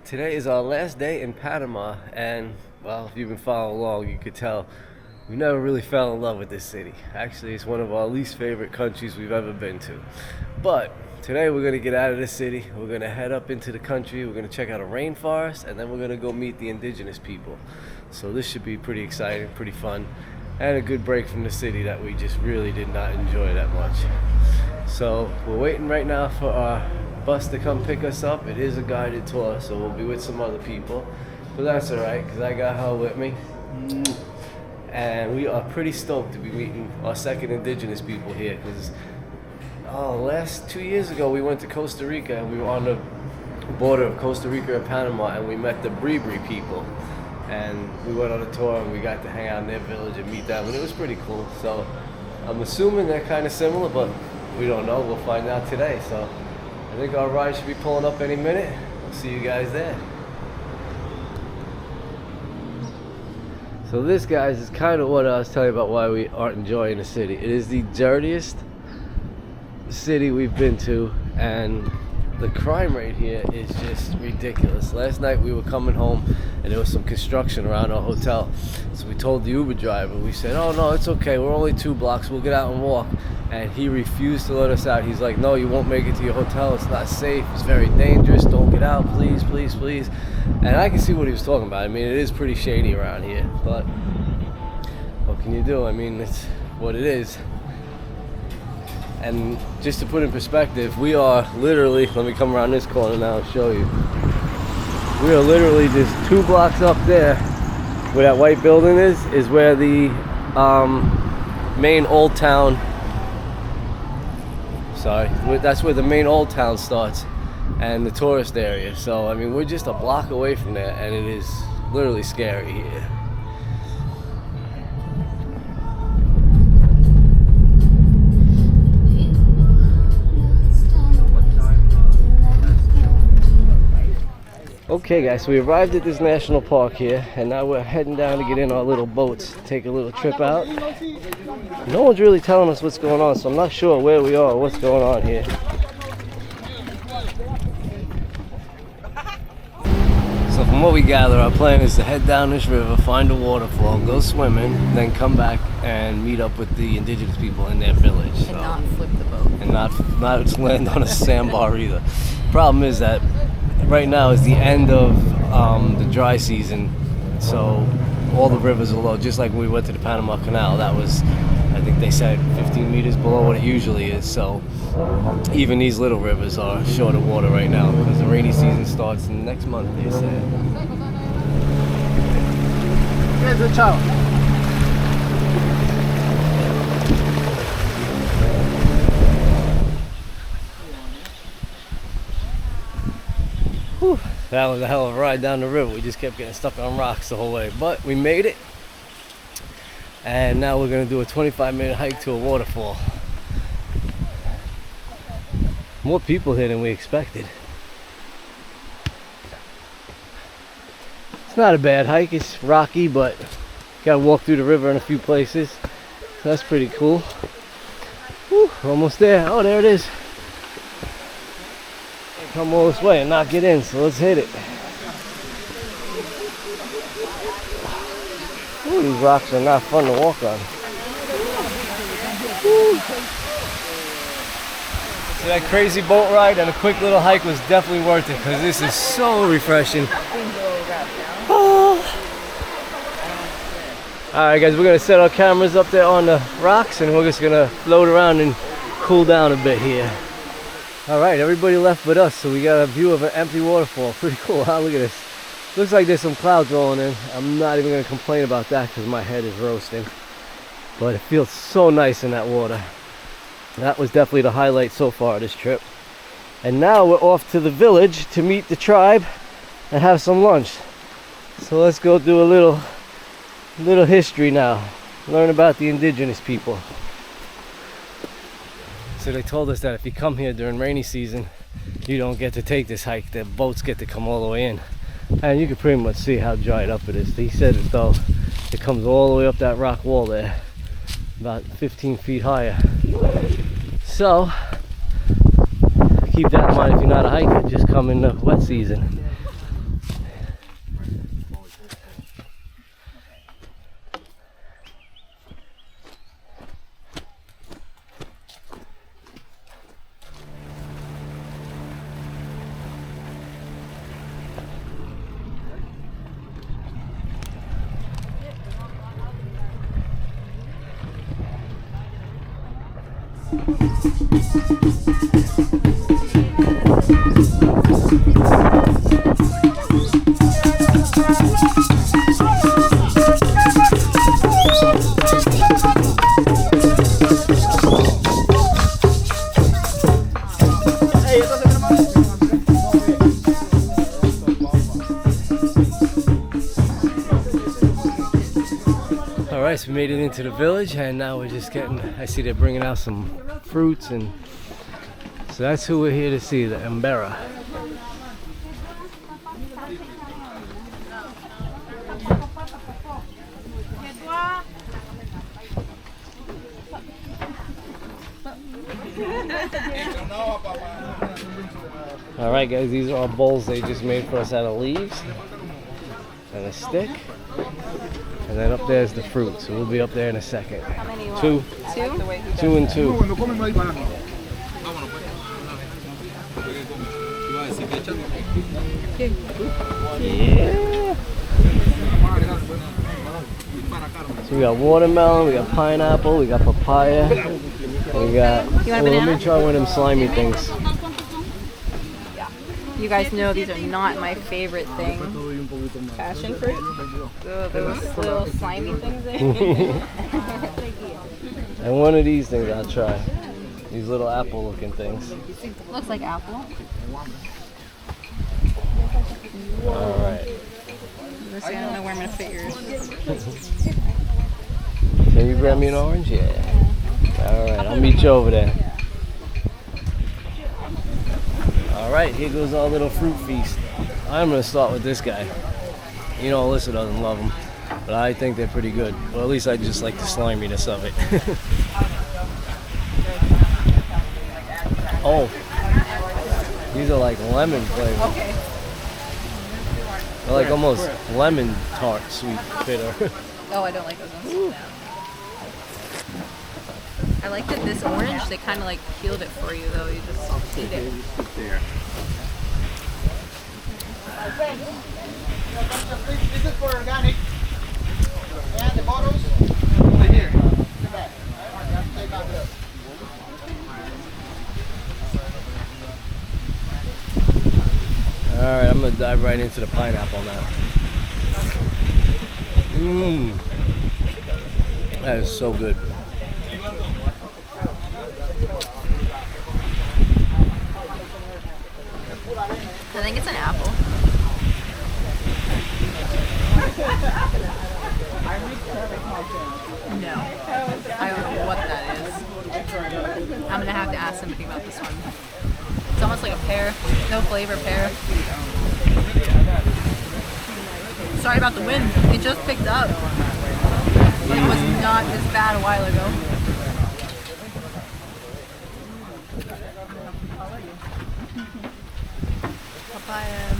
Today is our last day in Panama, and well, if you've been following along, you could tell we never really fell in love with this city. Actually, it's one of our least favorite countries we've ever been to. But today we're gonna get out of the city, we're gonna head up into the country, we're gonna check out a rainforest, and then we're gonna go meet the indigenous people. So this should be pretty exciting, pretty fun, and a good break from the city that we just really did not enjoy that much. So we're waiting right now for our bus to come pick us up. It is a guided tour, so we'll be with some other people, but that's all right because I got her with me, and we are pretty stoked to be meeting our second indigenous people here. Because last 2 years ago we went to Costa Rica, and we were on the border of Costa Rica and Panama, and we met the Bribri people, and we went on a tour and we got to hang out in their village and meet them, and it was pretty cool. So I'm assuming they're kind of similar, but we don't know. We'll find out today. So I think our ride should be pulling up any minute. We'll see you guys there. So this, guys, is kind of what I was telling you about why we aren't enjoying the city. It is the dirtiest city we've been to, and the crime rate here is just ridiculous. Last night we were coming home and there was some construction around our hotel. So we told the Uber driver, we said, oh no, it's okay, we're only 2 blocks, we'll get out and walk. And he refused to let us out. He's like, no, you won't make it to your hotel, it's not safe, it's very dangerous, don't get out, please, please, please. And I can see what he was talking about. I mean, it is pretty shady around here, but what can you do? I mean, it's what it is. And just to put in perspective, we are literally, let me come around this corner now and show you. We are literally just 2 blocks up there, where that white building is where the main old town, that's where the main old town starts, and the tourist area. So, I mean, we're just a block away from there, and it is literally scary here. Okay guys, so we arrived at this national park here, and now we're heading down to get in our little boats, take a little trip out. No one's really telling us what's going on, so I'm not sure where we are or what's going on here. So from what we gather, our plan is to head down this river, find a waterfall, go swimming, then come back and meet up with the indigenous people in their village. And not flip the boat. And not land on a sandbar either. Problem is that right now is the end of the dry season, so all the rivers are low. Just like when we went to the Panama Canal, that was, I think they said, 15 meters below what it usually is. So even these little rivers are short of water right now because the rainy season starts in next month, they said. Here's a child. Whew, that was a hell of a ride down the river. We just kept getting stuck on rocks the whole way, but we made it. And now we're gonna do a 25-minute hike to a waterfall. More people here than we expected. It's not a bad hike. It's rocky, but gotta walk through the river in a few places. So that's pretty cool. Whew, we're almost there. Oh, there it is. Come all this way and not get in, so let's hit it. Ooh, these rocks are not fun to walk on. Woo. So that crazy boat ride and a quick little hike was definitely worth it, because this is so refreshing. Oh. Alright guys, we're going to set our cameras up there on the rocks, and we're just going to float around and cool down a bit here. Alright, everybody left but us, so we got a view of an empty waterfall. Pretty cool, huh? Look at this. Looks like there's some clouds rolling in. I'm not even going to complain about that because my head is roasting. But it feels so nice in that water. That was definitely the highlight so far of this trip. And now we're off to the village to meet the tribe and have some lunch. So let's go do a little history now. Learn about the indigenous people. So they told us that if you come here during rainy season, you don't get to take this hike. The boats get to come all the way in. And you can pretty much see how dried up it is. He said it though, it comes all the way up that rock wall there, about 15 feet higher. So keep that in mind if you're not a hiker, just come in the wet season. Alright, so we made it into the village and now we're just getting, I see they're bringing out some fruits, and so that's who we're here to see, the Embera. Alright guys, these are our bowls they just made for us out of leaves and a stick. And then up there's the fruit, so we'll be up there in a second. How many you want? Two. Two? 2 and 2. Yeah. So we got watermelon, we got pineapple, we got papaya, we got. You want a banana? Let me try one of them slimy things. You guys know these are not my favorite thing. Passion fruit? Ugh, those little slimy things there. And one of these things I'll try. These little apple looking things. Looks like apple. Alright. I don't know where I'm going to fit yours. Can you grab me an orange? Yeah. Alright, I'll meet you over there. Alright, here goes our little fruit feast. I'm going to start with this guy. You know, Alyssa doesn't love them, but I think they're pretty good. Or at least I just like the sliminess of it. Oh, these are like lemon flavored. Okay. They're like almost lemon tart sweet bitter. Oh, I don't like those ones. I like that this orange, they kind of like peeled it for you though. You just eat it. This is for organic. And the bottles over here. In the back. Take out the. Alright, I'm going to dive right into the pineapple now. Mmm. That is so good. I think it's an apple. No. I don't know what that is. I'm gonna have to ask somebody about this one. It's almost like a pear. No flavor pear. Sorry about the wind. It just picked up. It was not this bad a while ago. Papaya.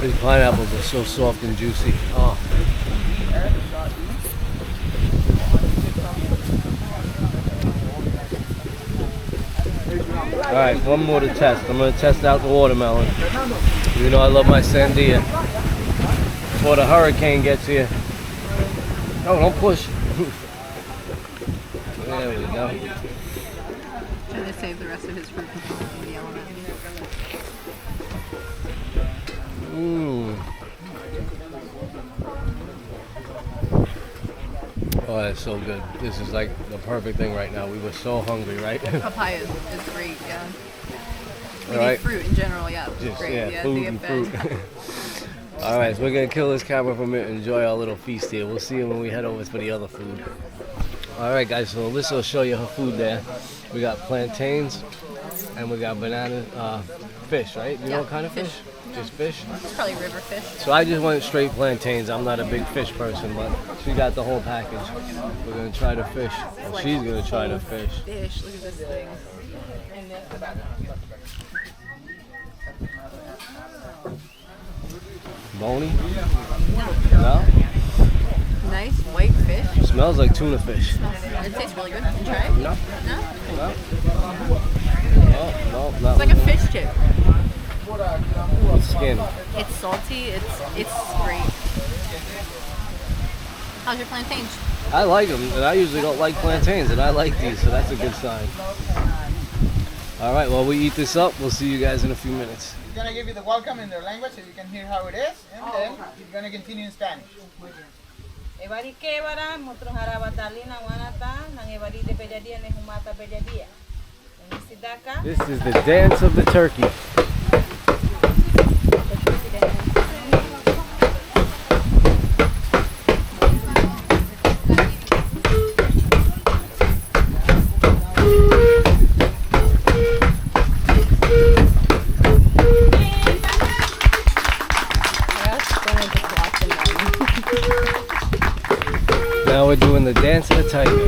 These pineapples are so soft and juicy. Oh. Alright, one more to test. I'm going to test out the watermelon. You know I love my sandia. Before the hurricane gets here. Oh, don't push. There we go. Trying to save the rest of his fruit from the element. Mmm. Oh, that's so good. This is like the perfect thing right now. We were so hungry, right? Papaya is great, yeah. We All right. need fruit in general, yeah. Just, great, yeah, food to and get fruit. fed. All right, so we're gonna kill this camera for a minute and enjoy our little feast here. We'll see you when we head over for the other food. All right, guys, so Alyssa will show you her food there. We got plantains and we got banana, fish, right? You know what kind of fish? Just fish? It's probably river fish. So I just went straight plantains. I'm not a big fish person, but she got the whole package. We're gonna try the fish. Well, she's gonna try the fish. Fish, look at this thing. Bony? No? Nice white fish. Smells like tuna fish. It tastes really good. You try it? No? No? No? No, not It's like a fish chip. with skin. It's salty. It's great. How's your plantains? I like them, and I usually don't like plantains, and I like these, so that's a good sign. All right, well, we eat this up. We'll see you guys in a few minutes. He's gonna give you the welcome in their language so you can hear how it is, and then he's gonna continue in Spanish. This is the dance of the turkey. Now we're doing the dance of the tiger.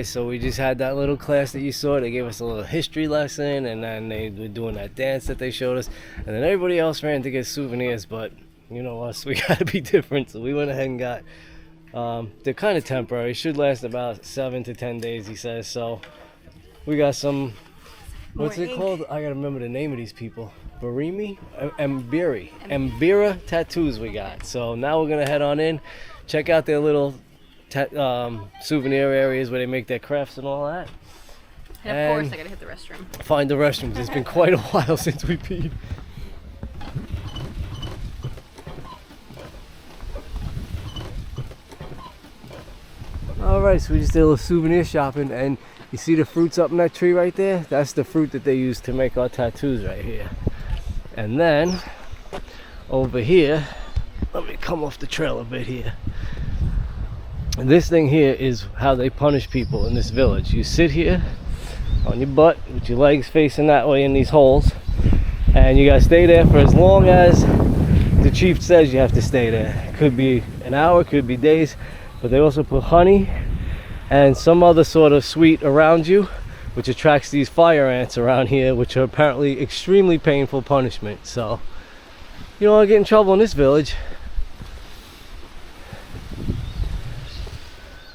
So we just had that little class that you saw. They gave us a little history lesson, and then they were doing that dance that they showed us, and then everybody else ran to get souvenirs. But you know us, we gotta be different, so we went ahead and got they're kind of temporary, should last about 7 to 10 days, he says. So we got some, what's it called? I gotta remember the name of these people. Embera tattoos we got. So now we're gonna head on in, check out their little souvenir areas where they make their crafts and all that. And of course, I gotta hit the restroom. Find the restroom, 'cause it's been quite a while since we peed. Alright, so we just did a little souvenir shopping, and you see the fruits up in that tree right there? That's the fruit that they use to make our tattoos right here. And then, over here, let me come off the trail a bit here. And this thing here is how they punish people in this village. You sit here on your butt with your legs facing that way in these holes, and you gotta stay there for as long as the chief says you have to stay there. It could be an hour, could be days, but they also put honey and some other sort of sweet around you, which attracts these fire ants around here, which are apparently extremely painful punishment. So you don't want to get in trouble in this village.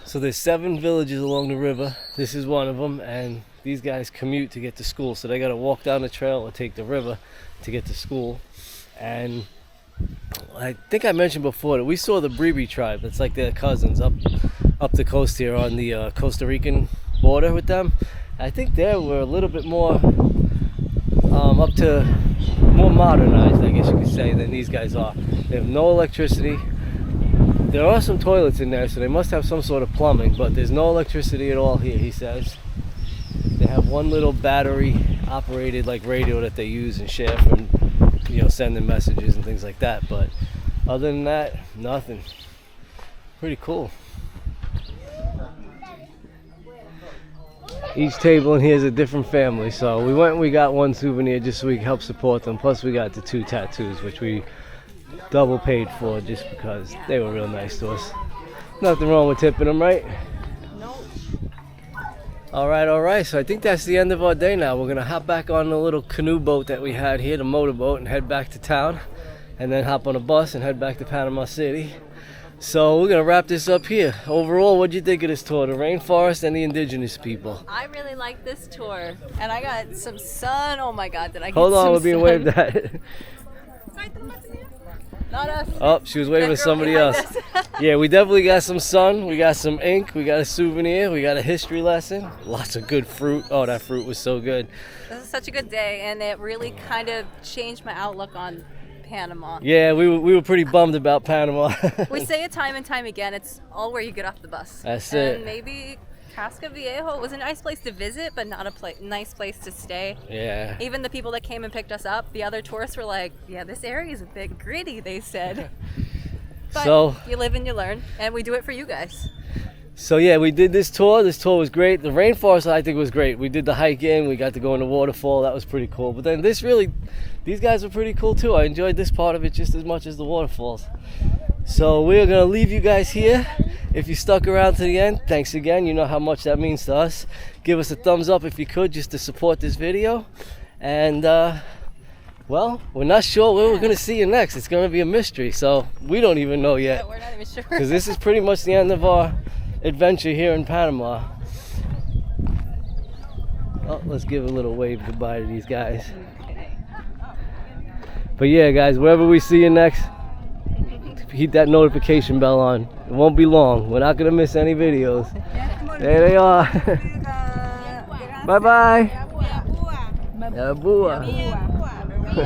So there's 7 villages along the river. This is one of them, and these guys commute to get to school. So they got to walk down the trail or take the river to get to school. And I think I mentioned before that we saw the Embera Tribe. That's like their cousins up the coast here on the Costa Rican border with them. I think they were a little bit more up to more modernized, I guess you could say, than these guys are. They have no electricity. There are some toilets in there, so they must have some sort of plumbing, but there's no electricity at all here, he says. They have one little battery operated like radio that they use and share for, you know, sending messages and things like that, but other than that, nothing. Pretty cool. Each table in here is a different family, so we went and we got one souvenir just so we could help support them, plus we got the 2 tattoos, which we double paid for just because they were real nice to us. Nothing wrong with tipping them, right? Nope. All right, so I think that's the end of our day now. We're gonna hop back on the little canoe boat that we had here, the motorboat, and head back to town, and then hop on a bus and head back to Panama City. So we're gonna wrap this up here. Overall, what'd you think of this tour, the Rainforest and the Indigenous people? I really like this tour, and I got some sun. Oh my God, did I get Hold on, some we're being sun? waved at. Not us. Oh, she was waving at That girl somebody behind else. us. Yeah, we definitely got some sun, we got some ink, we got a souvenir, we got a history lesson, lots of good fruit. Oh, that fruit was so good. This is such a good day, and it really kind of changed my outlook on Panama. Yeah, we were pretty bummed about Panama. We say it time and time again, it's all where you get off the bus. That's and it. maybe Casca Viejo was a nice place to visit, but not a nice place to stay. Yeah. Even the people that came and picked us up, the other tourists were like, yeah, this area is a bit gritty, they said. But So you live and you learn, and we do it for you guys. So yeah, we did this tour. This tour was great. The rainforest, I think, was great. We did the hiking. We got to go in the waterfall. That was pretty cool. But then these guys were pretty cool too. I enjoyed this part of it just as much as the waterfalls. So we're gonna leave you guys here. If you stuck around to the end, thanks again. You know how much that means to us. Give us a thumbs up if you could, just to support this video. And well, we're not sure where we're gonna see you next. It's gonna be a mystery. So we don't even know yet. Yeah, we're not even sure. Because this is pretty much the end of our adventure here in Panama. Oh, let's give a little wave goodbye to these guys. But yeah, guys, wherever we see you next, keep that notification bell on. It won't be long. We're not gonna miss any videos. There they are. Bye bye.